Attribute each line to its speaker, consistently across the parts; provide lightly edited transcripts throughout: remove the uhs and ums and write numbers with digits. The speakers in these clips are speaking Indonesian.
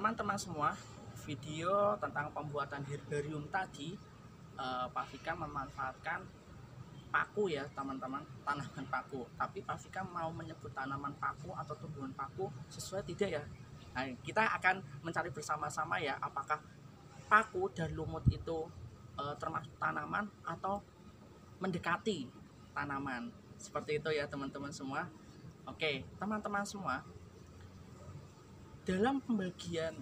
Speaker 1: teman-teman semua, video tentang pembuatan herbarium tadi, Pak Vika memanfaatkan paku ya teman-teman, tanaman paku. Tapi Pak Vika mau menyebut tanaman paku atau tumbuhan paku sesuai tidak ya? Nah, kita akan mencari bersama-sama ya, apakah paku dan lumut itu termasuk tanaman atau mendekati tanaman. Seperti itu ya teman-teman semua. Oke, teman-teman semua, dalam pembagian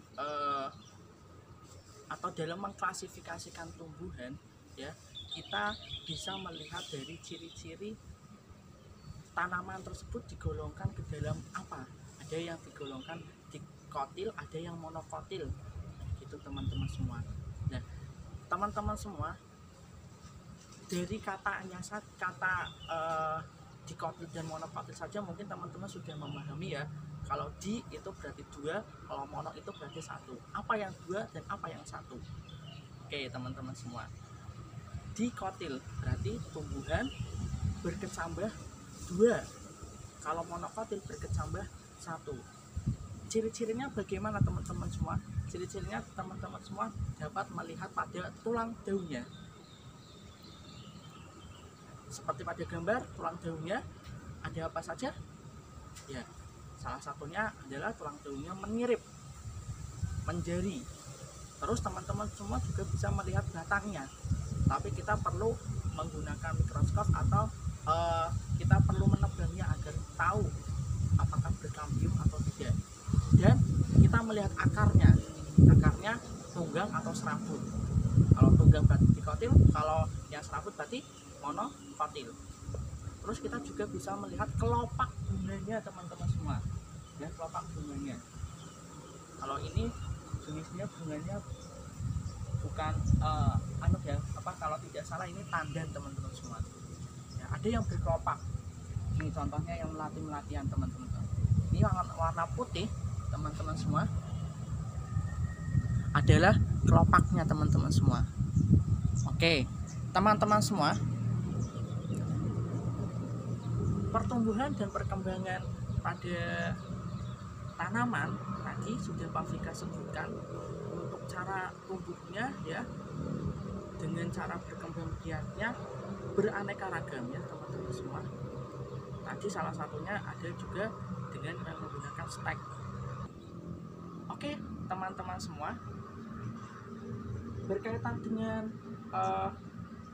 Speaker 1: atau dalam mengklasifikasikan tumbuhan ya, kita bisa melihat dari ciri-ciri tanaman tersebut digolongkan ke dalam apa. Ada yang digolongkan dikotil, ada yang monokotil, gitu teman-teman semua. Nah, teman-teman semua, dari katanya kata dikotil dan monokotil saja mungkin teman-teman sudah memahami ya. Kalau di itu berarti dua, kalau mono itu berarti satu. Apa yang dua dan apa yang satu? Oke teman-teman semua, dikotil berarti tumbuhan berkecambah dua, kalau monokotil berkecambah satu. Ciri-cirinya bagaimana teman-teman semua? Ciri-cirinya teman-teman semua dapat melihat pada tulang daunnya. Seperti pada gambar, tulang daunnya ada apa saja? Ya, salah satunya adalah tulang daunnya menirip, menjari. Terus teman-teman semua juga bisa melihat batangnya. Tapi kita perlu menggunakan mikroskop atau kita perlu menebangnya agar tahu apakah berkambium atau tidak. Dan kita melihat akarnya tunggang atau serabut. Kalau tunggang berarti dikotil, kalau yang serabut berarti monokotil. Terus kita juga bisa melihat kelopak bunganya teman-teman semua ya, kelopak bunganya. Kalau ini jenisnya bunganya bukan kalau tidak salah ini tandan teman-teman semua ya, ada yang berkelopak. Ini contohnya yang melati-melatian teman-teman. Ini warna putih teman-teman semua adalah kelopaknya teman-teman semua. Oke teman-teman semua, pertumbuhan dan perkembangan pada tanaman tadi sudah Pak Vika sebutkan. Untuk cara tumbuhnya ya, dengan cara berkembang biaknya beraneka ragam ya teman-teman semua. Tadi salah satunya ada juga dengan menggunakan stek. Oke teman-teman semua, berkaitan dengan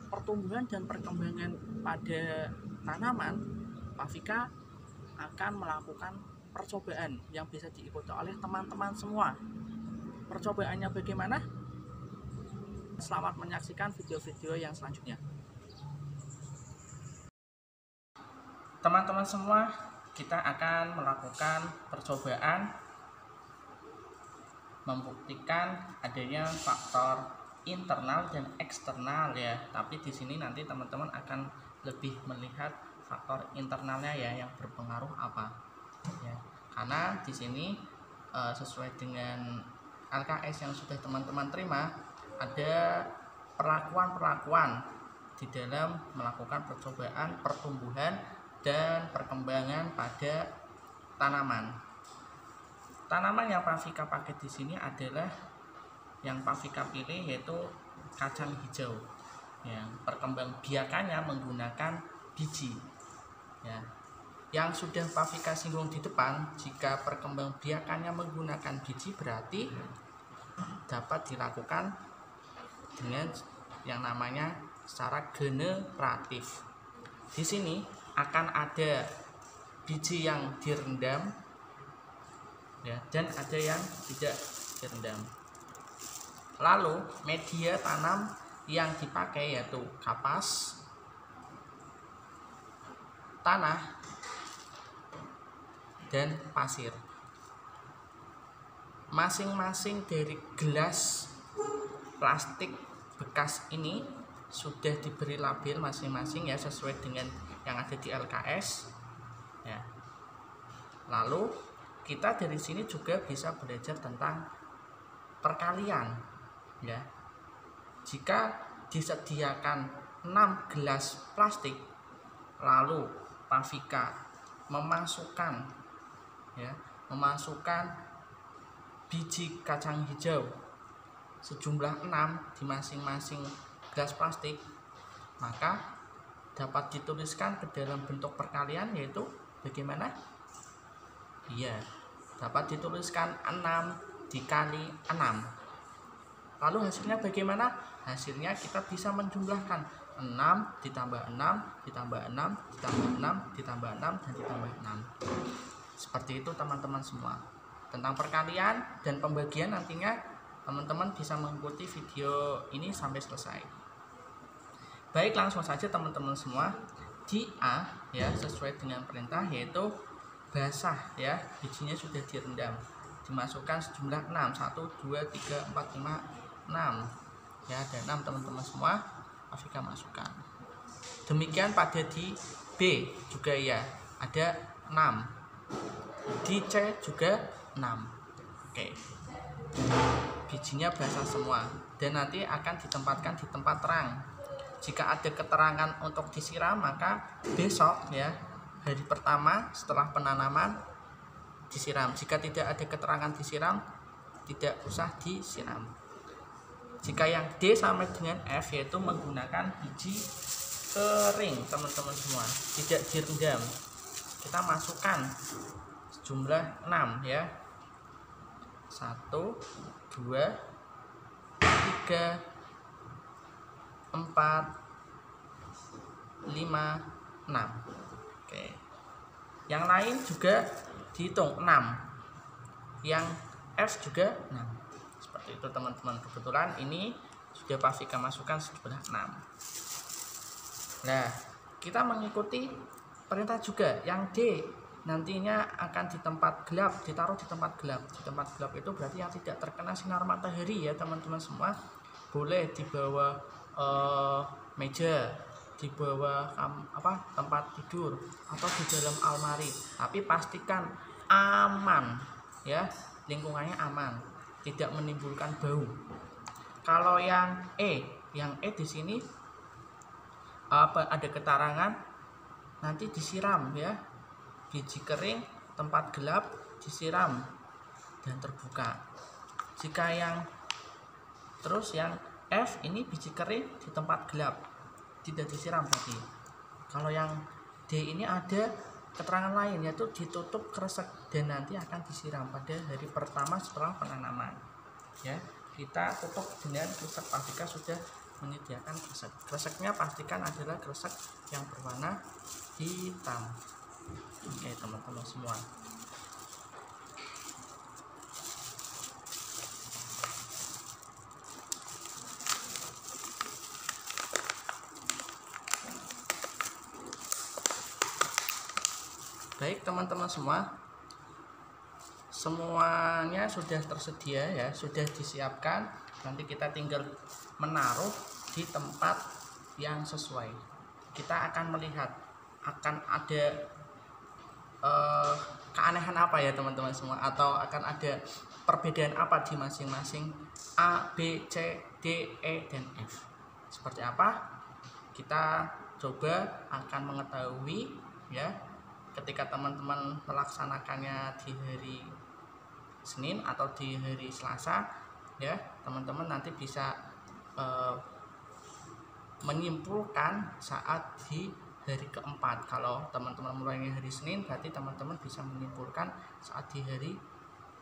Speaker 1: pertumbuhan dan perkembangan pada tanaman, Pak Vika akan melakukan percobaan yang bisa diikuti oleh teman-teman semua. Percobaannya bagaimana? Selamat menyaksikan video-video yang selanjutnya. Teman-teman semua, kita akan melakukan percobaan membuktikan adanya faktor internal dan eksternal ya. Tapi di sini nanti teman-teman akan lebih melihat faktor internalnya ya, yang berpengaruh apa ya. Karena di sini sesuai dengan LKS yang sudah teman-teman terima, ada perlakuan-perlakuan di dalam melakukan percobaan pertumbuhan dan perkembangan pada tanaman. Tanaman yang Pak Vika pakai di sini adalah yang Pak Vika pilih, yaitu kacang hijau. Yang perkembang biakannya menggunakan biji. Ya. Yang sudah Pak Vika singgung di depan, jika perkembang biakannya menggunakan biji berarti dapat dilakukan dengan yang namanya secara generatif. Di sini akan ada biji yang direndam ya, dan ada yang tidak direndam. Lalu media tanam yang dipakai yaitu kapas, tanah, dan pasir. Masing-masing dari gelas plastik bekas ini sudah diberi label masing-masing ya, sesuai dengan yang ada di LKS ya. Lalu kita dari sini juga bisa belajar tentang perkalian ya. Jika disediakan 6 gelas plastik, lalu Pak Vika memasukkan biji kacang hijau sejumlah 6 di masing-masing gelas plastik, maka dapat dituliskan ke dalam bentuk perkalian, yaitu bagaimana? Iya, dapat dituliskan 6 dikali 6. Lalu hasilnya bagaimana? Hasilnya kita bisa menjumlahkan 6 ditambah 6 ditambah 6 ditambah 6 ditambah 6 dan ditambah 6. Seperti itu teman-teman semua. Tentang perkalian dan pembagian nantinya teman-teman bisa mengikuti video ini sampai selesai. Baik, langsung saja teman-teman semua. Di A ya, sesuai dengan perintah, yaitu basah ya, bijinya sudah direndam. Dimasukkan sejumlah 6. 1 2 3 4 5 6. Ya, ada 6 teman-teman semua. Afika masukkan. Demikian pada di B juga ya, ada 6. Di C juga 6. Oke. Bijinya basah semua dan nanti akan ditempatkan di tempat terang. Jika ada keterangan untuk disiram, maka besok ya, hari pertama setelah penanaman disiram. Jika tidak ada keterangan disiram, tidak usah disiram. Jika yang D sampai dengan F, yaitu menggunakan biji kering teman-teman semua, tidak direndam, kita masukkan sejumlah 6 ya. 1 2 3 4 5 6. Oke. Yang lain juga dihitung 6. Yang F juga 6. Seperti itu teman-teman. Kebetulan ini sudah Pavika masukkan sejumlah 6. Nah, kita mengikuti perintah juga. Yang D nantinya akan di tempat gelap, ditaruh di tempat gelap. Di tempat gelap itu berarti yang tidak terkena sinar matahari ya teman-teman semua. Boleh di bawah meja, di bawah tempat tidur, atau di dalam almari, tapi pastikan aman ya, lingkungannya aman, tidak menimbulkan bau. Kalau yang E di sini ada keterangan nanti disiram ya, biji kering tempat gelap disiram dan terbuka. Jika yang F ini biji kering di tempat gelap, tidak disiram tadi. Kalau yang D ini ada keterangan lain, yaitu ditutup kresek dan nanti akan disiram pada hari pertama setelah penanaman. Ya, kita tutup dengan kresek. Pavika sudah menyediakan kresek. Kreseknya pastikan adalah kresek yang berwarna hitam. Oke teman-teman semua. Baik teman-teman semua, semuanya sudah tersedia ya, sudah disiapkan. Nanti kita tinggal menaruh di tempat yang sesuai. Kita akan melihat akan ada keanehan apa ya teman-teman semua, atau akan ada perbedaan apa di masing-masing A, B, C, D, E, dan F. Seperti apa? Kita coba akan mengetahui ya ketika teman-teman melaksanakannya di hari Senin atau di hari Selasa ya. Teman-teman nanti bisa menyimpulkan saat di hari keempat. Kalau teman-teman mulainya hari Senin, berarti teman-teman bisa menyimpulkan saat di hari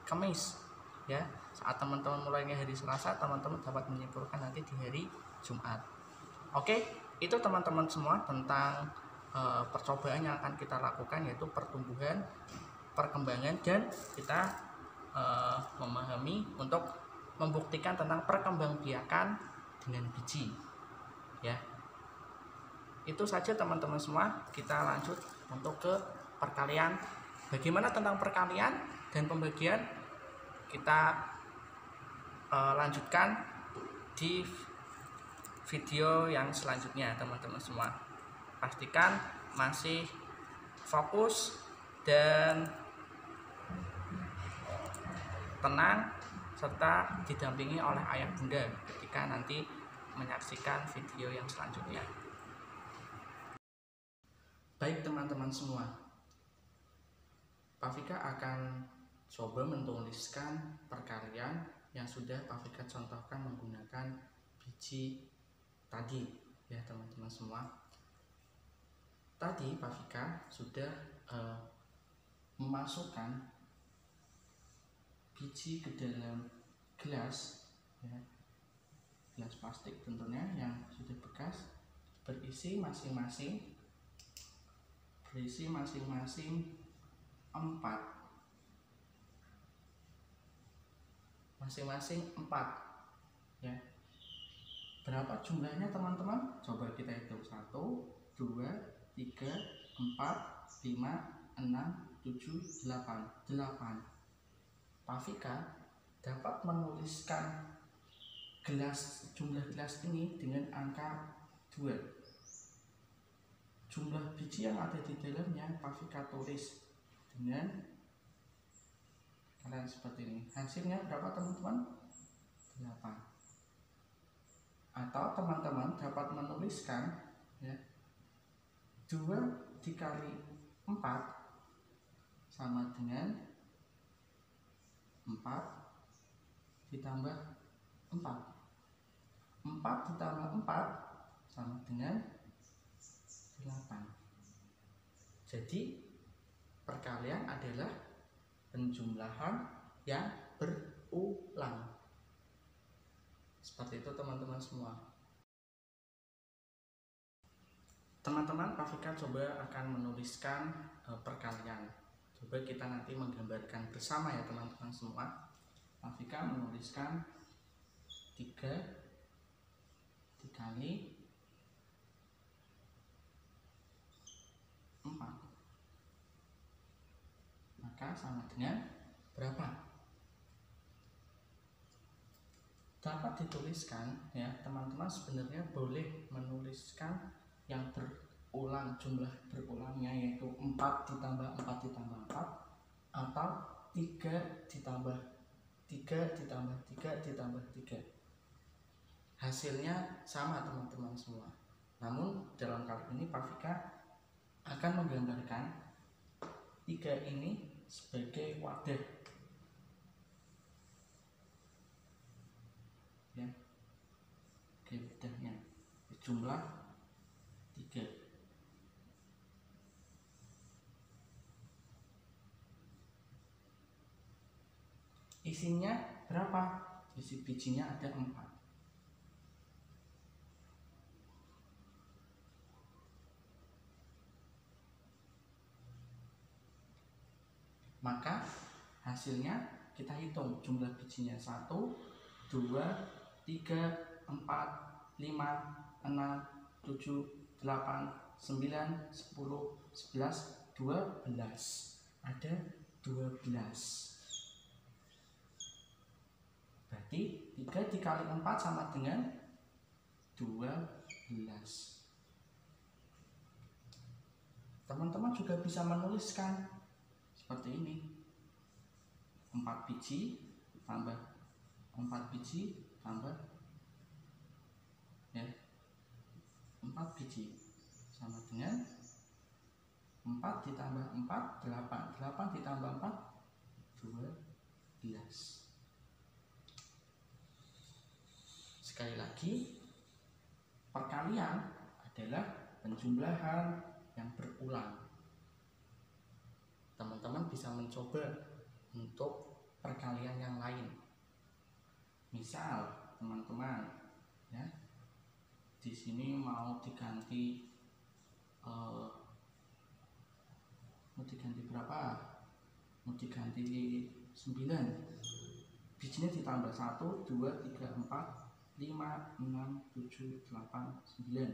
Speaker 1: Kamis ya. Saat teman-teman mulainya hari Selasa, teman-teman dapat menyimpulkan nanti di hari Jumat. Oke, itu teman-teman semua tentang percobaan yang akan kita lakukan, yaitu pertumbuhan, perkembangan, dan kita memahami untuk membuktikan tentang perkembangbiakan dengan biji ya. Itu saja teman-teman semua. Kita lanjut untuk ke perkalian. Bagaimana tentang perkalian dan pembagian, kita lanjutkan di video yang selanjutnya teman-teman semua. Pastikan masih fokus dan tenang, serta didampingi oleh ayah bunda ketika nanti menyaksikan video yang selanjutnya. Baik teman-teman semua, Pavika akan coba menuliskan perkalian yang sudah Pak Fikar contohkan menggunakan biji tadi ya teman-teman semua. Tadi Pak Fikar sudah memasukkan biji ke dalam gelas ya, gelas plastik tentunya yang sudah bekas, berisi masing-masing 4 ya. Berapa jumlahnya teman-teman? Coba kita hitung. 1, 2, 3, 4, 5, 6, 7, 8. Pak Fikar dapat menuliskan jumlah gelas ini dengan angka 2. Jumlah biji yang ada di dalamnya Pak Fikar tulis dengan kalian seperti ini. Hasilnya berapa teman-teman? 8. Atau teman-teman dapat menuliskan ya, 2 dikali 4 sama dengan 4 ditambah 4. 4 ditambah 4 sama dengan 8. Jadi perkalian adalah penjumlahan yang berulang. Seperti itu teman-teman semua. Teman-teman, Pak Fikar coba akan menuliskan perkalian. Coba kita nanti menggambarkan bersama ya teman-teman semua. Pak Fikar menuliskan 3 dikali 4, maka sama dengan berapa? Dapat dituliskan ya teman-teman, sebenarnya boleh menuliskan yang berulang, jumlah berulangnya yaitu 4 ditambah 4 ditambah 4 atau 3 ditambah 3 ditambah 3 ditambah 3. Hasilnya sama teman-teman semua. Namun dalam kali ini Pak Fikar akan menggambarkan 3 ini sebagai wadah ya, oke, wadahnya jumlah 3. Isinya berapa? Isi bijinya ada 4. Maka hasilnya kita hitung, jumlah bijinya 1, 2, 3, 4, 5, 6, 7, 8, 9, 10, 11, 12. Ada 12. Berarti 3 dikali 4 sama dengan 12. Teman-teman juga bisa menuliskan seperti ini. 4 biji tambah 4 biji tambah ya, 4 biji sama dengan 4 ditambah 4 8. 8 ditambah 4 12. Sekali lagi, perkalian adalah penjumlahan yang berulang. Teman-teman bisa mencoba untuk perkalian yang lain. Misal teman-teman ya, di sini mau diganti berapa? Mau diganti 9. Bijinya ditambah 1, 2, 3, 4, 5, 6, 7, 8, 9.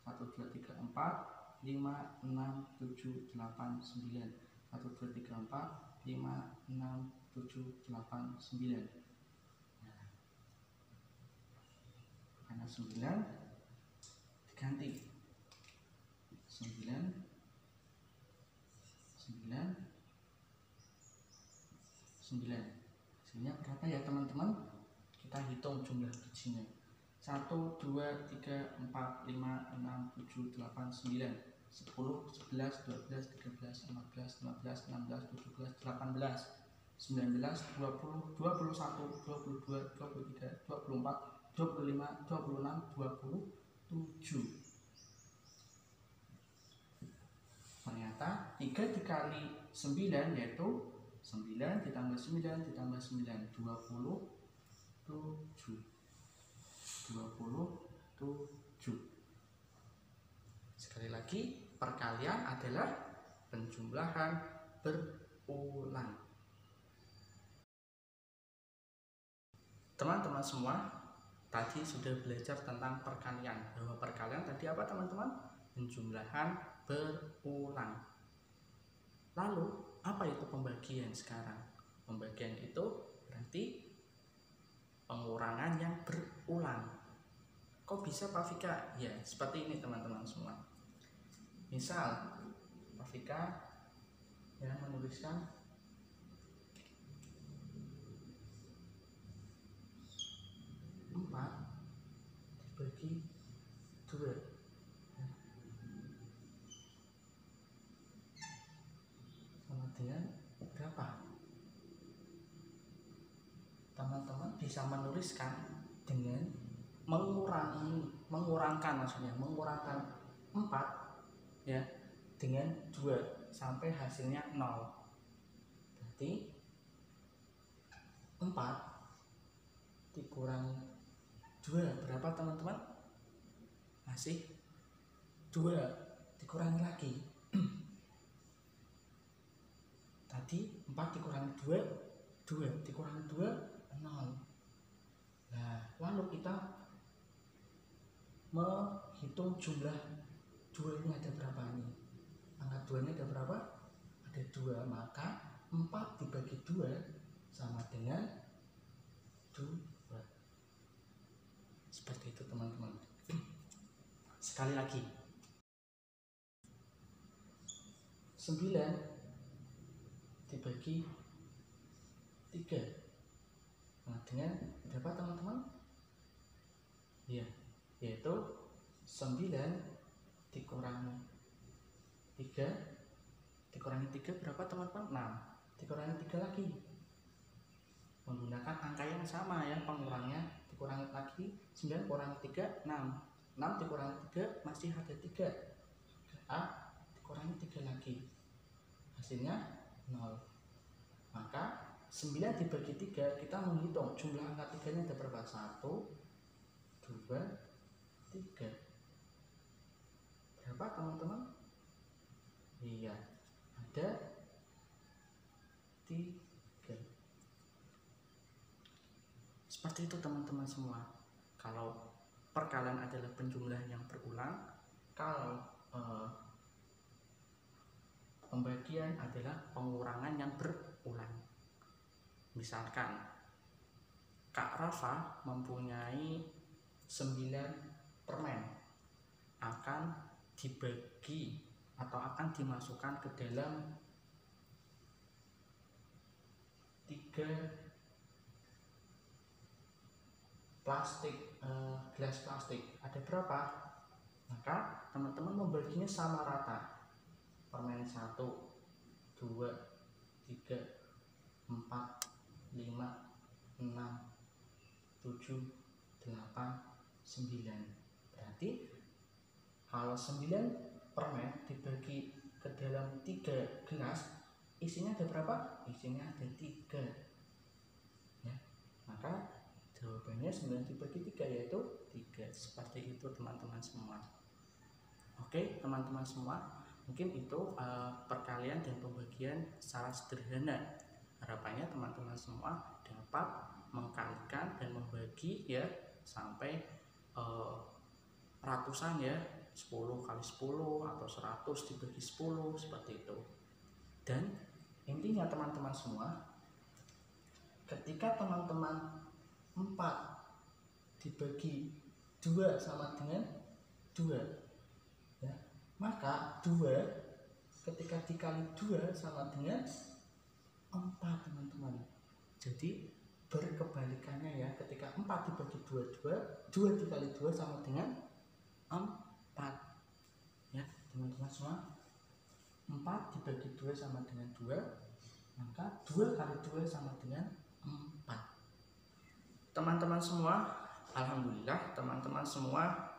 Speaker 1: 1, 2, 3, 4, 5, 6, 7, 8, 9. 1, 2, 3, 4, 5, 6, 7, 8, 9. Nah, karena 9 diganti 9, 9, 9. Hasilnya berapa ya teman-teman? Kita hitung jumlah bijinya. 1, 2, 3, 4, 5, 6, 7, 8, 9, 10, 11, 12, 13, 14, 15, 16, 17, 18. 19, 20, 21, 22, 23, 24, 25, 26, 27. Ternyata 3 dikali 9 yaitu 9 ditambah 9 ditambah 9, 27. Sekali lagi, perkalian adalah penjumlahan berulang. Teman-teman semua tadi sudah belajar tentang perkalian. Bahwa perkalian tadi apa teman-teman? Penjumlahan berulang. Lalu apa itu pembagian sekarang? Pembagian itu berarti pengurangan yang berulang. Kok bisa Pak Vika? Ya seperti ini teman-teman semua. Misal Pak Vika yang menuliskan 4 dibagi 2 sama dengan berapa? Teman-teman bisa menuliskan dengan mengurangkan 4 ya dengan 2 sampai hasilnya 0. Berarti 4 dikurangi 2 berapa teman-teman? Masih 2 dikurangi lagi. Tadi 4 dikurangi 2, 2 dikurangi 2, 0. Nah, lalu kita menghitung jumlah 2 ini ada berapa nih? Angka 2 ini ada berapa? Ada 2, maka 4 dibagi 2 sama dengan 2. Seperti itu teman-teman. Sekali lagi, 9 dibagi 3 nah dengan berapa teman-teman? Ya, yaitu 9 dikurangi 3 dikurangi 3 berapa teman-teman? 6 dikurangi 3 lagi menggunakan angka yang sama ya, pengurangnya dikurangi lagi 9 kurangi 3, 6 dikurangi 3 masih ada 3 A dikurangi 3 lagi hasilnya 0. Maka 9 dibagi 3 kita menghitung jumlah angka 3 nya ada berapa? 1, 2, 3 berapa teman-teman? Iya ada 3. Seperti itu teman-teman semua. Kalau perkalian adalah penjumlahan yang berulang, kalau pembagian adalah pengurangan yang berulang. Misalkan Kak Rafa mempunyai 9 permen, akan dibagi atau akan dimasukkan ke dalam 3 plastik, gelas plastik. Ada berapa? Maka teman-teman membaginya sama rata. Permen 1, 2, 3, 4, 5, 6, 7, 8, 9. Berarti kalau 9 permen dibagi ke dalam 3 gelas, isinya ada berapa? Isinya ada 3 ya. Maka jawabannya 9 dibagi 3 yaitu 3. Seperti itu teman-teman semua. Oke teman-teman semua, mungkin itu perkalian dan pembagian secara sederhana. Harapannya teman-teman semua dapat mengkalikan dan membagi ya sampai ratusan ya, 10 kali 10 atau 100 dibagi 10 seperti itu. Dan intinya teman-teman semua, ketika teman-teman 4 dibagi 2 sama dengan 2 ya, maka 2 ketika dikali 2 sama dengan 4 teman-teman. Jadi berkebalikannya ya, ketika 4 dibagi 2 dikali 2 sama dengan 4 ya teman-teman semua. 4 dibagi 2 sama dengan 2, Maka 2 kali 2 sama dengan 4. Teman-teman semua, alhamdulillah teman-teman semua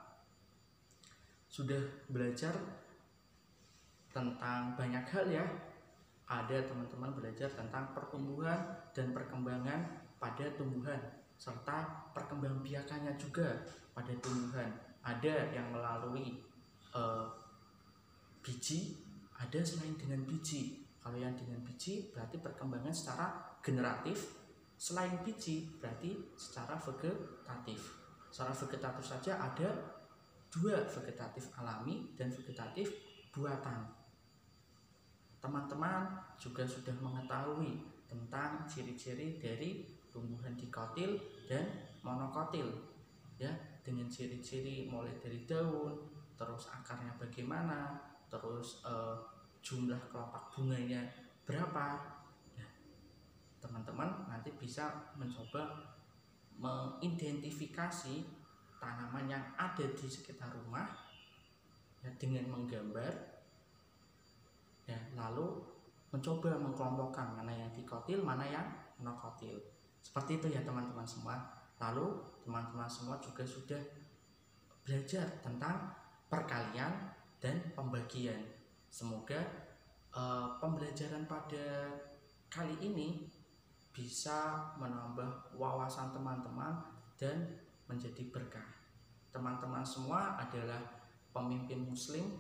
Speaker 1: sudah belajar tentang banyak hal ya. Ada teman-teman belajar tentang pertumbuhan dan perkembangan pada tumbuhan serta perkembangbiakannya juga pada tumbuhan. Ada yang melalui biji, ada selain dengan biji. Kalau yang dengan biji berarti perkembangan secara generatif, selain biji berarti secara vegetatif. Secara vegetatif saja ada 2, vegetatif alami dan vegetatif buatan. Teman-teman juga sudah mengetahui tentang ciri-ciri dari tumbuhan dikotil dan monokotil ya, dengan ciri-ciri mulai dari daun, terus akarnya bagaimana, terus jumlah kelopak bunganya berapa. Nah, teman-teman nanti bisa mencoba mengidentifikasi tanaman yang ada di sekitar rumah ya, dengan menggambar ya, lalu mencoba mengkelompokkan mana yang dikotil, mana yang monokotil. Seperti itu ya teman-teman semua. Lalu teman-teman semua juga sudah belajar tentang perkalian dan pembagian. Semoga pembelajaran pada kali ini bisa menambah wawasan teman-teman dan menjadi berkah. Teman-teman semua adalah pemimpin muslim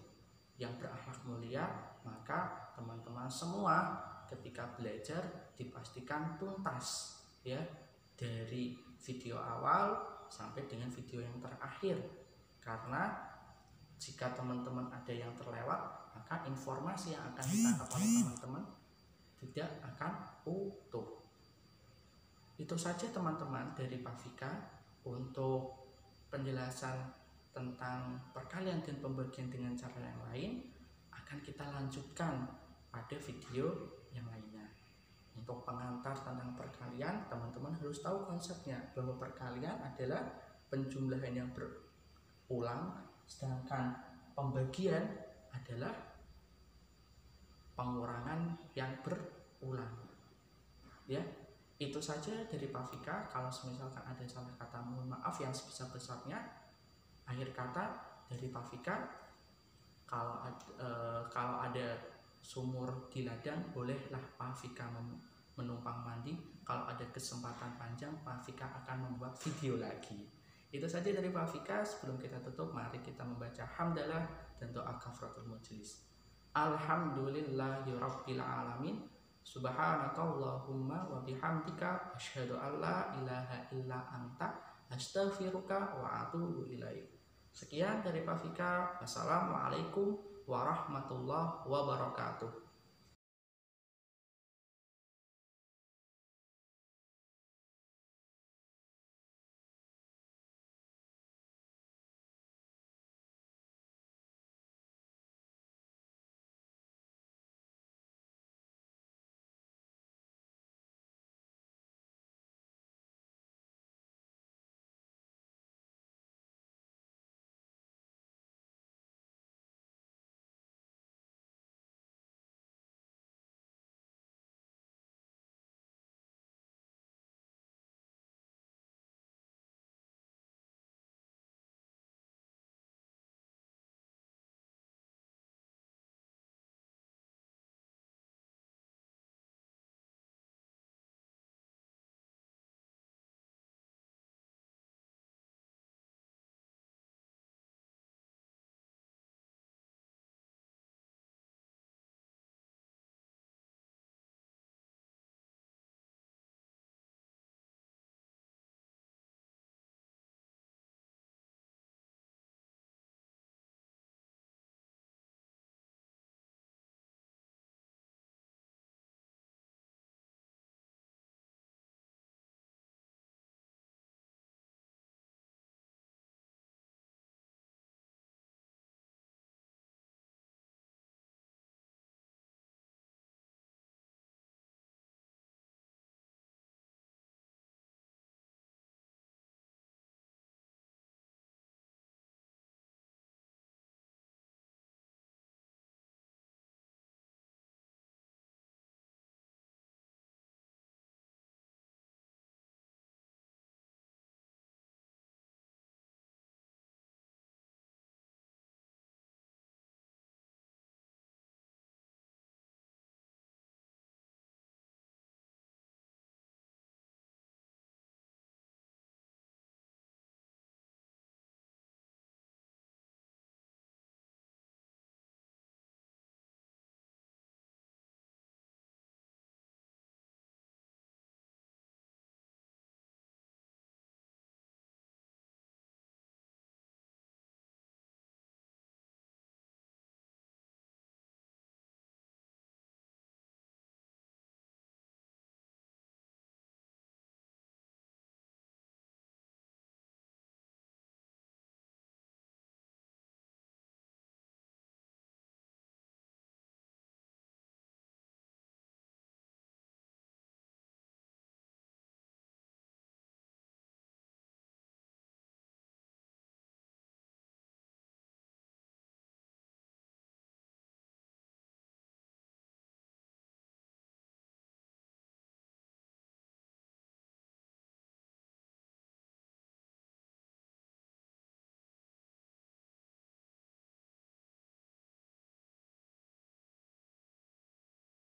Speaker 1: yang berakhlak mulia, maka teman-teman semua ketika belajar dipastikan tuntas ya, dari video awal sampai dengan video yang terakhir. Karena jika teman-teman ada yang terlewat, maka informasi yang akan ditangkap oleh teman-teman tidak akan utuh. Itu saja teman-teman dari Pak Vika untuk penjelasan tentang perkalian dan pembagian dengan cara yang lain. Akan kita lanjutkan pada video yang lainnya. Untuk pengantar tentang perkalian, teman-teman harus tahu konsepnya, bahwa perkalian adalah penjumlahan yang berulang, sedangkan pembagian adalah pengurangan yang berulang ya. Itu saja dari Pak Vika. Kalau misalkan ada salah kata, mohon maaf yang sebesar-besarnya. Akhir kata dari Pak Vika, kalau ada sumur di ladang, bolehlah Pak Vika menumpang mandi. Kalau ada kesempatan panjang, Pak Vika akan membuat video lagi. Itu saja dari Pak Vika. Sebelum kita tutup, mari kita membaca hamdalah dan doa kafaratul majelis. Alhamdulillahirabbil alamin. Subhanakallahumma wa bihamdika asyhadu an la ilaha illa anta astaghfiruka wa atubu ilaik. Sekian dari Pak Vika. Wassalamualaikum warahmatullahi wabarakatuh.